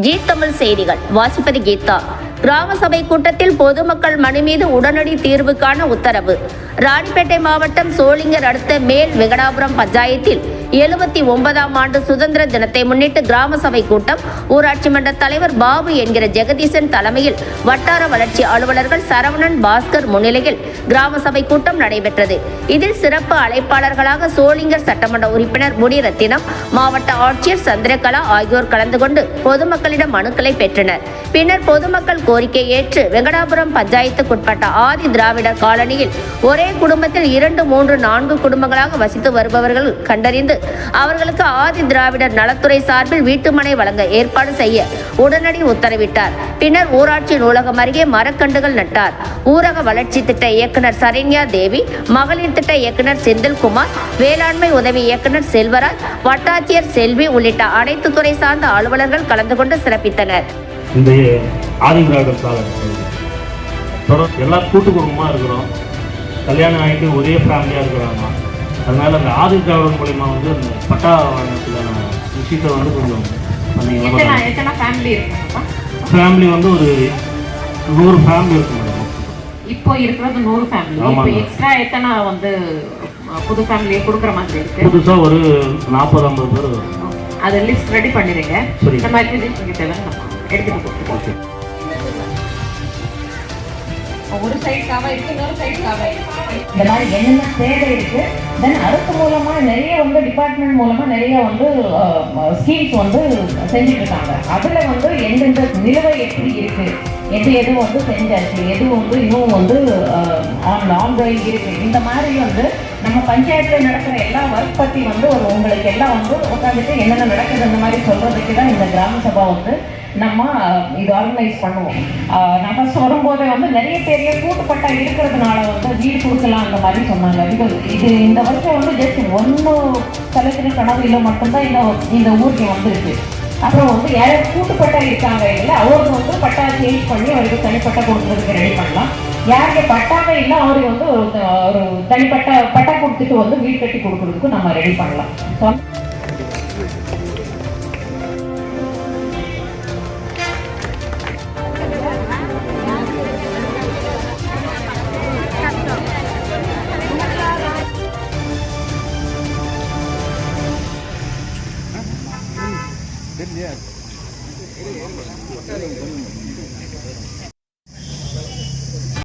G Tamil செய்திகள் வாசிப்பது கீதா. கிராம சபை கூட்டத்தில் பொதுமக்கள் மனு மீது உடனடி தீர்வுக்கான உத்தரவு. ராணிப்பேட்டை மாவட்டம் சோளிங்கர் அடுத்த மேல் வெங்கடாபுரம் பஞ்சாயத்தில் 79ஆம் ஆண்டு சுதந்திர தினத்தை முன்னிட்டு கிராம சபை கூட்டம் ஊராட்சி மன்ற தலைவர் பாபு என்கிற ஜெகதீசன் தலைமையில் வட்டார வளர்ச்சி அலுவலர்கள் சரவணன், பாஸ்கர் முன்னிலையில் கிராம சபை கூட்டம் நடைபெற்றது. இதில் சிறப்பு அழைப்பாளர்களாக சோளிங்கர் சட்டமன்ற உறுப்பினர் முடிரத்தினம், மாவட்ட ஆட்சியர் சந்திரகலா ஆகியோர் கலந்து கொண்டு பொதுமக்களிடம் மனுக்களை பெற்றனர். பின்னர் பொதுமக்கள் கோரிக்கை ஏற்று வெங்கடாபுரம் பஞ்சாயத்துக்குட்பட்ட ஆதி திராவிடர் காலனியில் ஒரே குடும்பத்தில் 2, 3, 4 குடும்பங்களாக வசித்து வருபவர்கள் கண்டறிந்து அவர்களுக்கு ஆதி திராவிடர் நலத்துறை சார்பில் வீட்டுமனை வழங்க ஏற்பாடு செய்ய உடனடி உத்தரவிட்டார். பின்னர் ஊராட்சி நூலகம் அருகே மரக்கன்றுகள் நட்டார். ஊரக வளர்ச்சி திட்ட இயக்குனர் சரண்யா தேவி, மகளிர் திட்ட இயக்குனர் செந்தில்குமார், வேளாண்மை உதவி இயக்குனர் செல்வராஜ், வட்டாட்சியர் செல்வி உள்ளிட்ட அனைத்து துறை சார்ந்த அலுவலர்கள் கலந்து கொண்டு சிறப்பித்தனர். இந்த ஆதி திராவிடர் காலம் எல்லா கூட்டு குடும்பமாக இருக்கிறோம். கல்யாணம் ஆகிட்டு ஒரே ஃபேமிலியாக இருக்கிறாங்க. அதனால் அந்த ஆதி திராவிடர் மூலிமா வந்து அந்த பட்டா வழங்கத்துக்கான விஷயத்தை வந்து கொஞ்சம் ஃபேமிலி வந்து ஒரு 100 ஃபேமிலி இருக்கு மேடம். இப்போ இருக்கிறது 100 ஃபேமிலி. இப்போ எக்ஸ்ட்ரா எத்தனை வந்து புது ஃபேமிலியை கொடுக்குற மாதிரி இருக்கு? புதுசாக ஒரு 40-50 பேர். அதை லிஸ்ட் ரெடி பண்ணிடுங்க. இந்த மாதிரி லிஸ்ட் தேவை எடுத்துட்டு கொடுத்துருக்கோம். ஒரு சைட் காவா இருக்கு, இன்னொரு சைட் காவா இருக்கு. இந்த மாதிரி என்னென்ன தேவை இருக்கு. தென் அரசு மூலமா நிறைய வந்து டிபார்ட்மெண்ட் மூலமா நிறைய வந்து ஸ்கீம்ஸ் வந்து செஞ்சுட்டு இருக்காங்க. அதுல வந்து எந்தெந்த நிலுவை எப்படி இருக்கு, எது வந்து செஞ்சாச்சு, எது வந்து இன்னும் வந்து ஆன்கோயிங் இருக்கு. இந்த மாதிரி வந்து நம்ம பஞ்சாயத்துல நடக்கிற எல்லா ஒர்க் பத்தி வந்து உங்களுக்கு எல்லாம் வந்து உட்காந்துட்டு என்னென்ன நடக்குது அந்த மாதிரி சொல்றதுக்கு தான் இந்த கிராம சபா வந்து நம்ம இது ஆர்கனைஸ் பண்ணுவோம். நான் ஃபர்ஸ்ட் வரும்போதே வந்து நிறைய பெரிய கூட்டுப்பட்டா இருக்கிறதுனால வந்து வீடு கொடுக்கலாம் அந்த மாதிரி சொன்னாங்க. இது இந்த வருஷம் வந்து ஜஸ்ட் 1 தலைக்கிற கனவுல மட்டும்தான் இந்த ஊருக்கு வந்துருக்கு. அப்புறம் வந்து யாரும் கூட்டுப்பட்டா இருக்காங்க இல்லை, அவருக்கு வந்து பட்டா சேஞ்ச் பண்ணி அவருக்கு தனிப்பட்டா கொடுக்குறதுக்கு ரெடி பண்ணலாம். யாருக்கு பட்டாவே இல்லை அவருக்கு வந்து ஒரு தனிப்பட்ட பட்டா கொடுத்துட்டு வந்து வீடு கட்டி கொடுக்குறதுக்கு நம்ம ரெடி பண்ணலாம்.